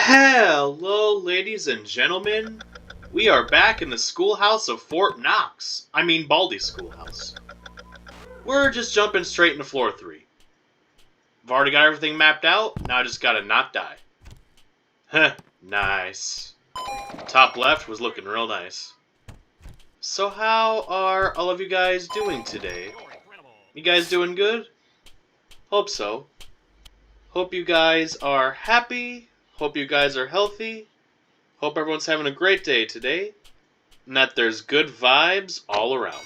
Hello, ladies and gentlemen. We are back in the schoolhouse of Fort Knox. I mean, Baldi's schoolhouse. We're just jumping straight into floor 3. I've already got everything mapped out, now I just gotta not die. Heh, nice. Top left was looking real nice. So how are all of you guys doing today? You guys doing good? Hope so. Hope you guys are happy. Hope you guys are healthy. Hope everyone's having a great day today. And that there's good vibes all around.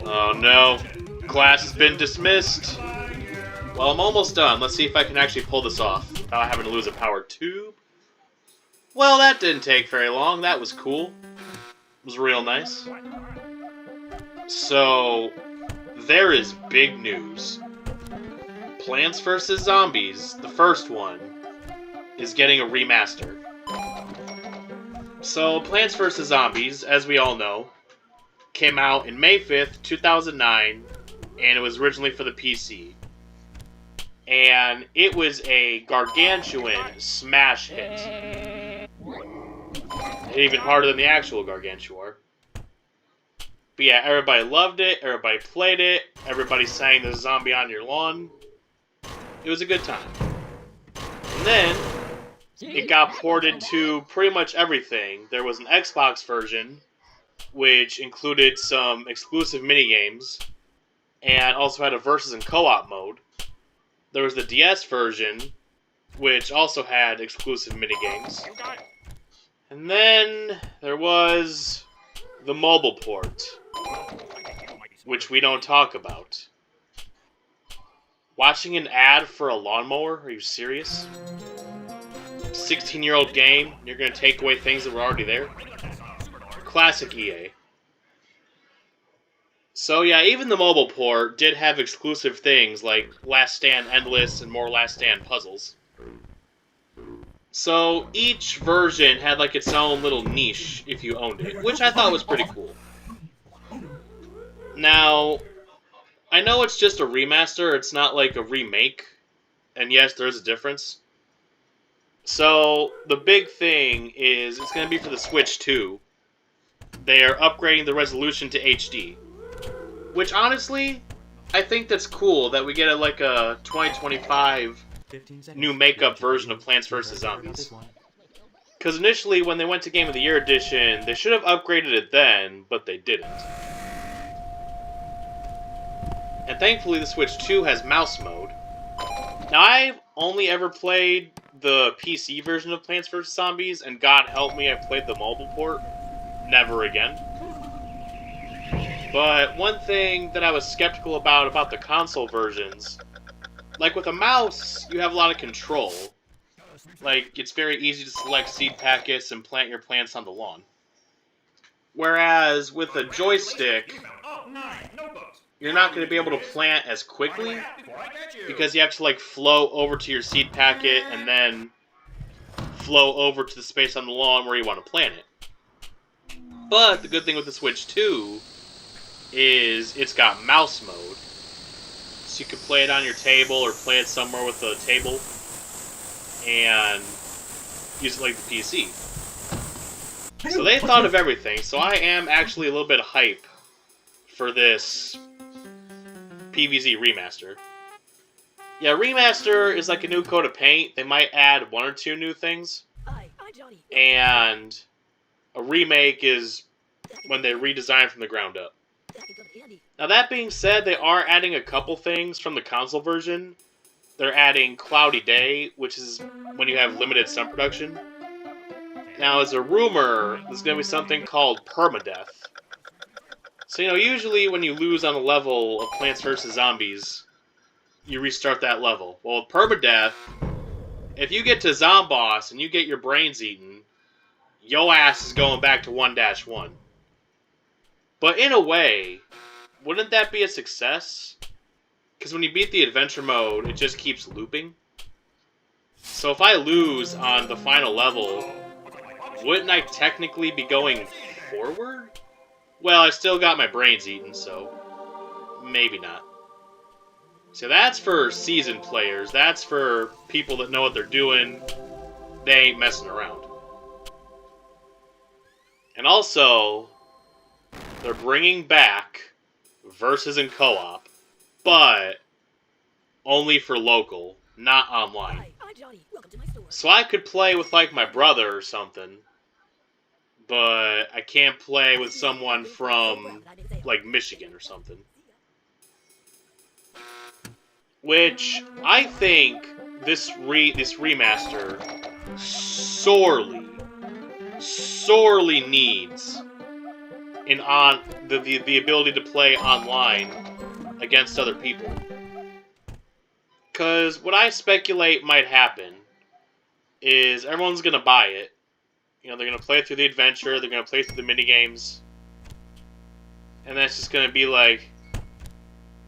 Oh no. Class has been dismissed. Well, I'm almost done. Let's see if I can actually pull this off without having to lose a power tube. Well, that didn't take very long. That was cool. It was real nice. So, there is big news. Plants vs. Zombies, the first one, is getting a remaster. So, Plants vs. Zombies, as we all know, came out in May 5th, 2009, and it was originally for the PC. And it was a gargantuan smash hit. Even harder than the actual Gargantuar. But yeah, everybody loved it, everybody played it, everybody sang the Zombie on Your Lawn. It was a good time. And then, it got ported to pretty much everything. There was an Xbox version, which included some exclusive minigames, and also had a versus and co-op mode. There was the DS version, which also had exclusive minigames. And then, there was the mobile port, which we don't talk about. Watching an ad for a lawnmower? Are you serious? 16-year-old game, you're gonna take away things that were already there? Classic EA. So yeah, even the mobile port did have exclusive things like Last Stand Endless and more Last Stand puzzles. So each version had like its own little niche if you owned it, which I thought was pretty cool. Now, I know it's just a remaster, it's not like a remake, and yes, there is a difference. So, the big thing is, it's going to be for the Switch 2. They are upgrading the resolution to HD. Which, honestly, I think that's cool that we get like a 2025 new makeup version of Plants vs. Zombies. Because initially, when they went to Game of the Year edition, they should have upgraded it then, but they didn't. And thankfully, the Switch 2 has mouse mode. Now, I've only ever played the PC version of Plants vs. Zombies, and God help me, I played the mobile port. Never again. But one thing that I was skeptical about the console versions, like with a mouse, you have a lot of control. Like, it's very easy to select seed packets and plant your plants on the lawn. Whereas with a joystick, you're not going to be able to plant as quickly because you have to like flow over to your seed packet and then flow over to the space on the lawn where you want to plant it. But the good thing with the Switch 2 is it's got mouse mode. So you can play it on your table or play it somewhere with a table and use it like the PC. So they thought of everything, so I am actually a little bit hype for this PVZ remaster. Yeah, remaster is like a new coat of paint. They might add one or two new things. And a remake is when they redesign from the ground up. Now that being said, they are adding a couple things from the console version. They're adding Cloudy Day, which is when you have limited sun production. Now, as a rumor, there's going to be something called permadeath. So, you know, usually when you lose on a level of Plants vs. Zombies, you restart that level. Well, with permadeath, if you get to Zomboss and you get your brains eaten, yo ass is going back to 1-1. But in a way, wouldn't that be a success? Because when you beat the adventure mode, it just keeps looping. So if I lose on the final level, wouldn't I technically be going forward? Well, I still got my brains eaten, so maybe not. So that's for seasoned players. That's for people that know what they're doing. They ain't messing around. And also, they're bringing back versus and co-op, but only for local, not online. So I could play with like my brother or something, but I can't play with someone from like Michigan or something. Which I think this remaster sorely needs the ability to play online against other people. Because what I speculate might happen is everyone's going to buy it. You know, they're going to play through the adventure, they're going to play through the minigames, and that's just going to be like,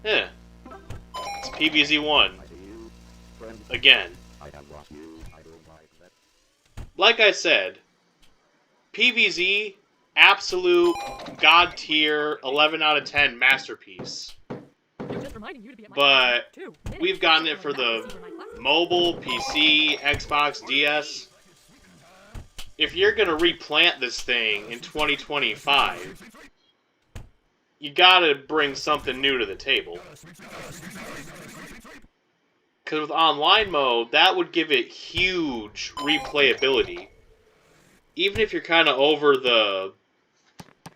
it's PvZ1. Again. Like I said, PvZ, absolute god tier, 11 out of 10 masterpiece. But we've gotten it for the mobile, PC, Xbox, DS. If you're going to replant this thing in 2025, you gotta bring something new to the table. Because with online mode, that would give it huge replayability. Even if you're kind of over the,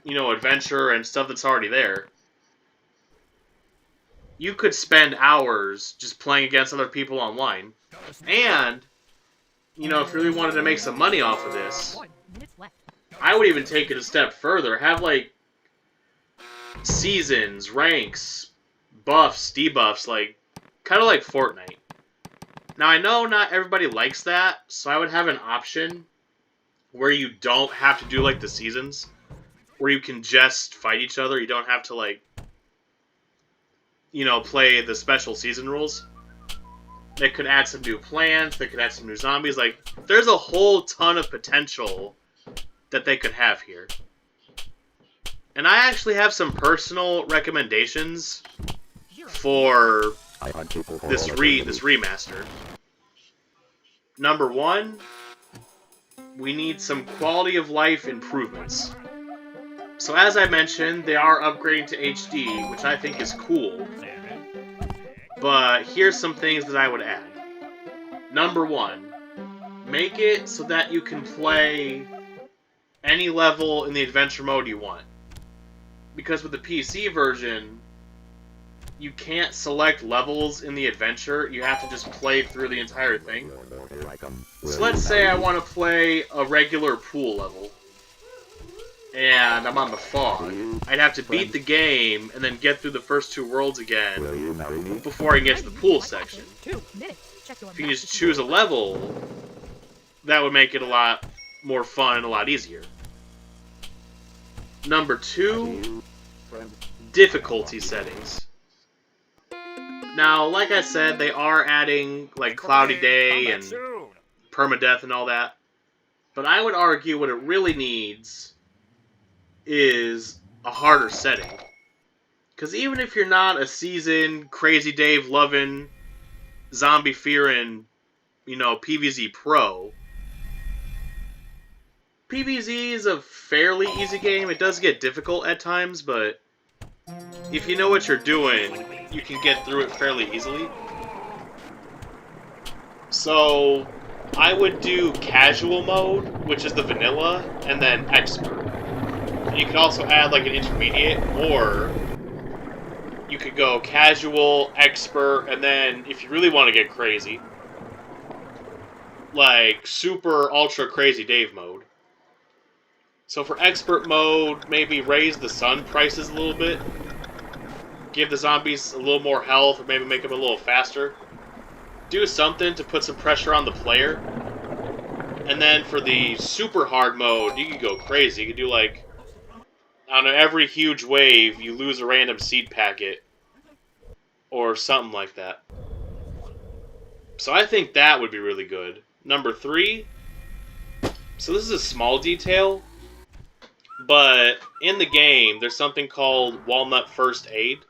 adventure and stuff that's already there, you could spend hours just playing against other people online. And, if you really wanted to make some money off of this, I would even take it a step further. Have, like, seasons, ranks, buffs, debuffs, kind of like Fortnite. Now, I know not everybody likes that, so I would have an option where you don't have to do, the seasons, where you can just fight each other. You don't have to, play the special season rules. They could add some new plants, they could add some new zombies. There's a whole ton of potential that they could have here. And I actually have some personal recommendations for this remaster. Number one, we need some quality of life improvements. So as I mentioned, they are upgrading to HD, which I think is cool. But here's some things that I would add. Number one, make it so that you can play any level in the adventure mode you want. Because with the PC version, you can't select levels in the adventure. You have to just play through the entire thing. So let's say I want to play a regular pool level, and I'm on the fog. I'd have to beat the game and then get through the first two worlds again before I can get to the pool section. If you just choose a level, that would make it a lot more fun and a lot easier. Number two, difficulty settings. Now, like I said, they are adding, Cloudy Day and Permadeath and all that. But I would argue what it really needs is a harder setting. Because even if you're not a seasoned, Crazy Dave loving, zombie fearing, PvZ pro, PvZ is a fairly easy game. It does get difficult at times, but if you know what you're doing, you can get through it fairly easily. So I would do casual mode, which is the vanilla, and then expert. You could also add an intermediate, or you could go casual, expert, and then if you really want to get crazy, super ultra crazy Dave mode. So for expert mode, maybe raise the sun prices a little bit. Give the zombies a little more health, or maybe make them a little faster. Do something to put some pressure on the player. And then for the super hard mode, you could go crazy. You could do on every huge wave, you lose a random seed packet. Or something like that. So I think that would be really good. Number three. So this is a small detail. But in the game, there's something called Walnut First Aid.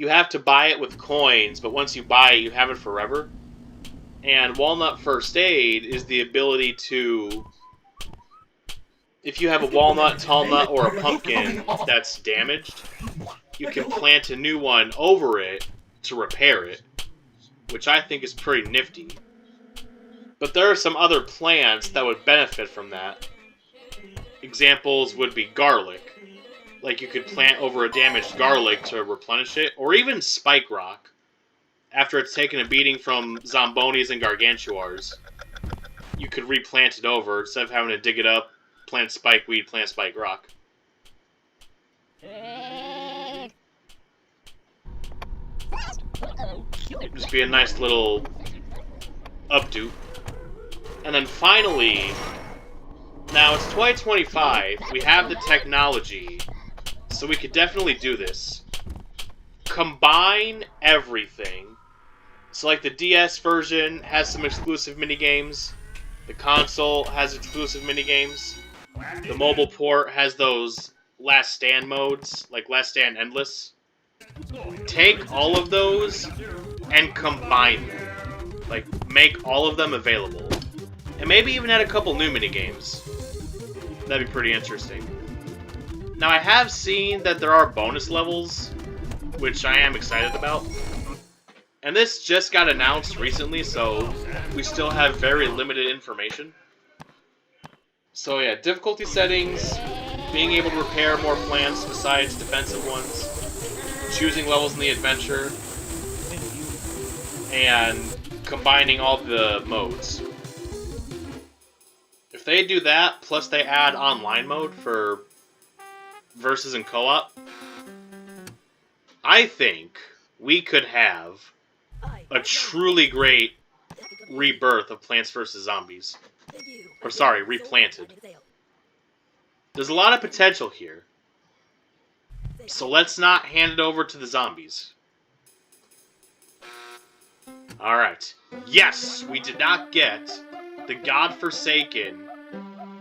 you have to buy it with coins, but once you buy it, you have it forever. And Walnut First Aid is the ability to, if you have a walnut, tall nut, or a pumpkin that's damaged, you can plant a new one over it to repair it, which I think is pretty nifty. But there are some other plants that would benefit from that. Examples would be garlic. Like you could plant over a damaged garlic to replenish it, or even spike rock. After it's taken a beating from zombonis and gargantuars, you could replant it over instead of having to dig it up, plant spike weed, plant spike rock. Just be a nice little updo. And then finally, now it's 2025, we have the technology, so we could definitely do this. Combine everything. So like the DS version has some exclusive minigames, the console has exclusive minigames, the mobile port has those Last Stand modes, like Last Stand Endless. Take all of those and combine them. Like, make all of them available. And maybe even add a couple new minigames. That'd be pretty interesting. Now, I have seen that there are bonus levels, which I am excited about. And this just got announced recently, so we still have very limited information. So yeah, difficulty settings, being able to repair more plants besides defensive ones, choosing levels in the adventure, and combining all the modes. If they do that, plus they add online mode for versus and co-op, I think we could have a truly great rebirth of Plants vs. Zombies. Or sorry, replanted. There's a lot of potential here. So let's not hand it over to the zombies. Alright. Yes, we did not get the godforsaken,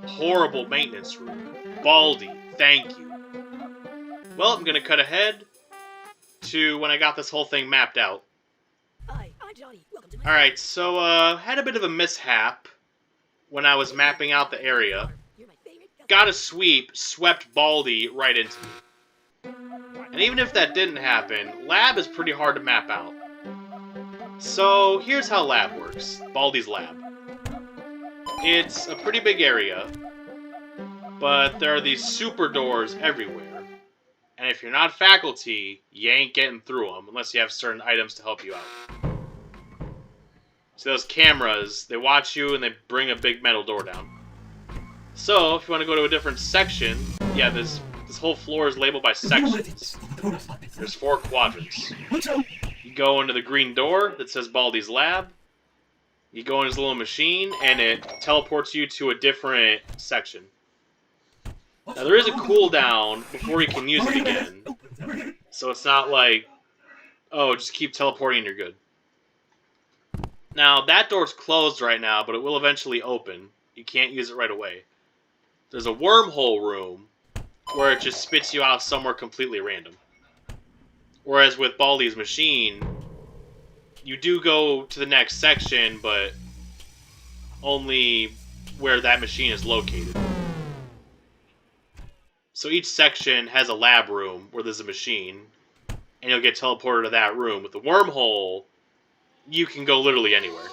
horrible maintenance room. Baldi, thank you. Well, I'm gonna cut ahead to when I got this whole thing mapped out. Alright, so, had a bit of a mishap when I was mapping out the area. Got a sweep, swept Baldi right into me. And even if that didn't happen, lab is pretty hard to map out. So, here's how lab works. Baldi's lab. It's a pretty big area, but there are these super doors everywhere. And if you're not faculty, you ain't getting through them unless you have certain items to help you out. So those cameras, they watch you and they bring a big metal door down. So, if you want to go to a different section, yeah, this whole floor is labeled by sections. There's 4 quadrants. You go into the green door that says Baldi's lab. You go in his little machine, and it teleports you to a different section. Now, there is a cooldown before you can use it again. So it's not like, oh, just keep teleporting and you're good. Now, that door's closed right now, but it will eventually open. You can't use it right away. There's a wormhole room where it just spits you out somewhere completely random. Whereas with Baldi's machine, you do go to the next section, but only where that machine is located. So each section has a lab room where there's a machine, and you'll get teleported to that room. With the wormhole, you can go literally anywhere.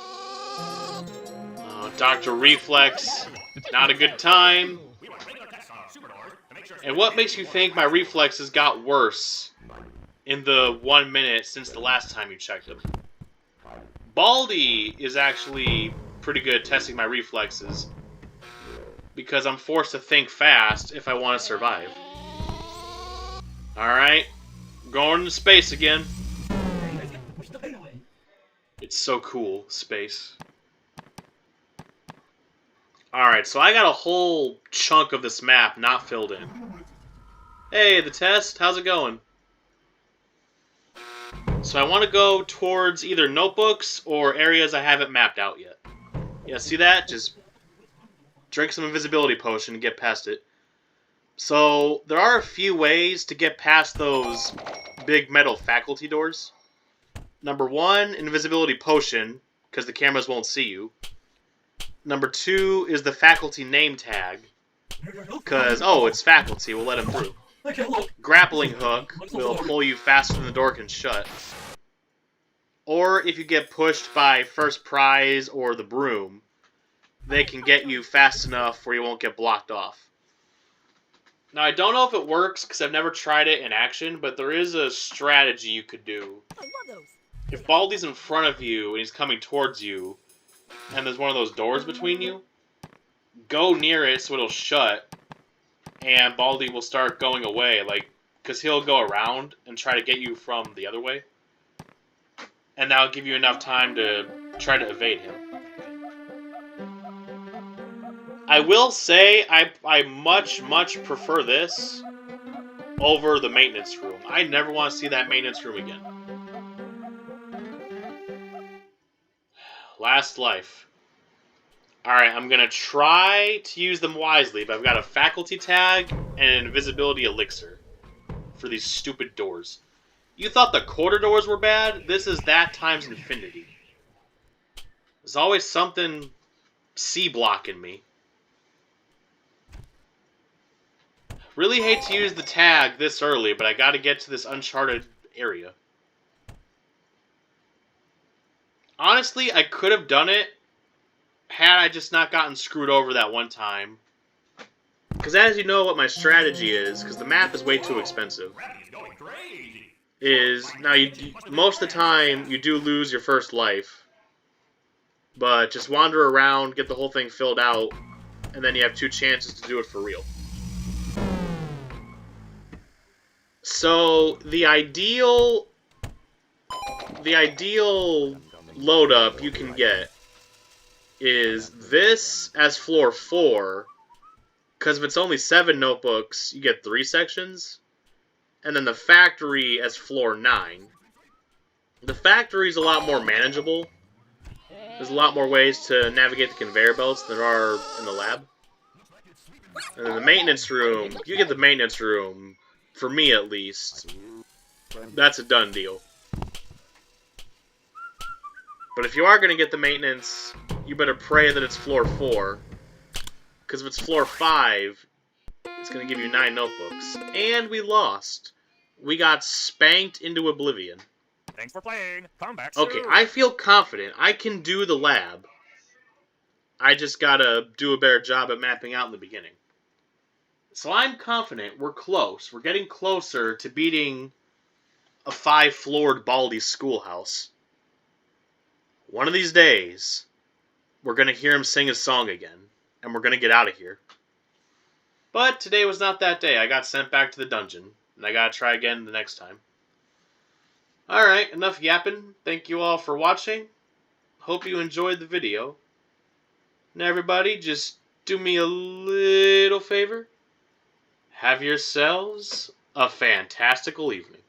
Dr. Reflex, not a good time. And what makes you think my reflexes got worse in the 1 minute since the last time you checked them? Baldi is actually pretty good at testing my reflexes because I'm forced to think fast if I want to survive. Alright, going into space again. It's so cool, space. Alright, so I got a whole chunk of this map not filled in. Hey, the test, how's it going? So I want to go towards either notebooks or areas I haven't mapped out yet. Yeah, see that? Just drink some invisibility potion and get past it. So there are a few ways to get past those big metal faculty doors. Number 1, invisibility potion, because the cameras won't see you. Number 2 is the faculty name tag, because, oh, it's faculty, we'll let him through. Grappling hook will pull you faster than the door can shut. Or if you get pushed by first prize or the broom, they can get you fast enough where you won't get blocked off. Now, I don't know if it works because I've never tried it in action, but there is a strategy you could do. If Baldi's in front of you and he's coming towards you, and there's one of those doors between you, go near it so it'll shut, and Baldi will start going away, like, because he'll go around and try to get you from the other way. And that'll give you enough time to try to evade him. I will say I much prefer this over the maintenance room. I never want to see that maintenance room again. Last life. Alright, I'm going to try to use them wisely, but I've got a faculty tag and an invisibility elixir for these stupid doors. You thought the quarter doors were bad? This is that times infinity. There's always something C-blocking me. Really hate to use the tag this early, but I gotta get to this uncharted area. Honestly, I could have done it had I just not gotten screwed over that one time. Because as you know what my strategy is, because the map is way too expensive, is, now most of the time you do lose your first life, but just wander around, get the whole thing filled out, and then you have 2 chances to do it for real. So, the ideal load up you can get is this as floor 4, because if it's only 7 notebooks, you get 3 sections, and then the factory as floor 9. The factory is a lot more manageable. There's a lot more ways to navigate the conveyor belts than there are in the lab. And then the maintenance room, if you get the maintenance room, for me at least, that's a done deal. But if you are going to get the maintenance, you better pray that it's floor 4. Because if it's floor 5, it's going to give you 9 notebooks. And we lost. We got spanked into oblivion. Thanks for playing. Come back soon. Okay, I feel confident. I can do the lab. I just gotta do a better job at mapping out in the beginning. So I'm confident we're close. We're getting closer to beating a 5-floored Baldi schoolhouse. One of these days, we're going to hear him sing his song again, and we're going to get out of here. But today was not that day. I got sent back to the dungeon, and I got to try again the next time. Alright, enough yapping. Thank you all for watching. Hope you enjoyed the video. And everybody, just do me a little favor. Have yourselves a fantastical evening.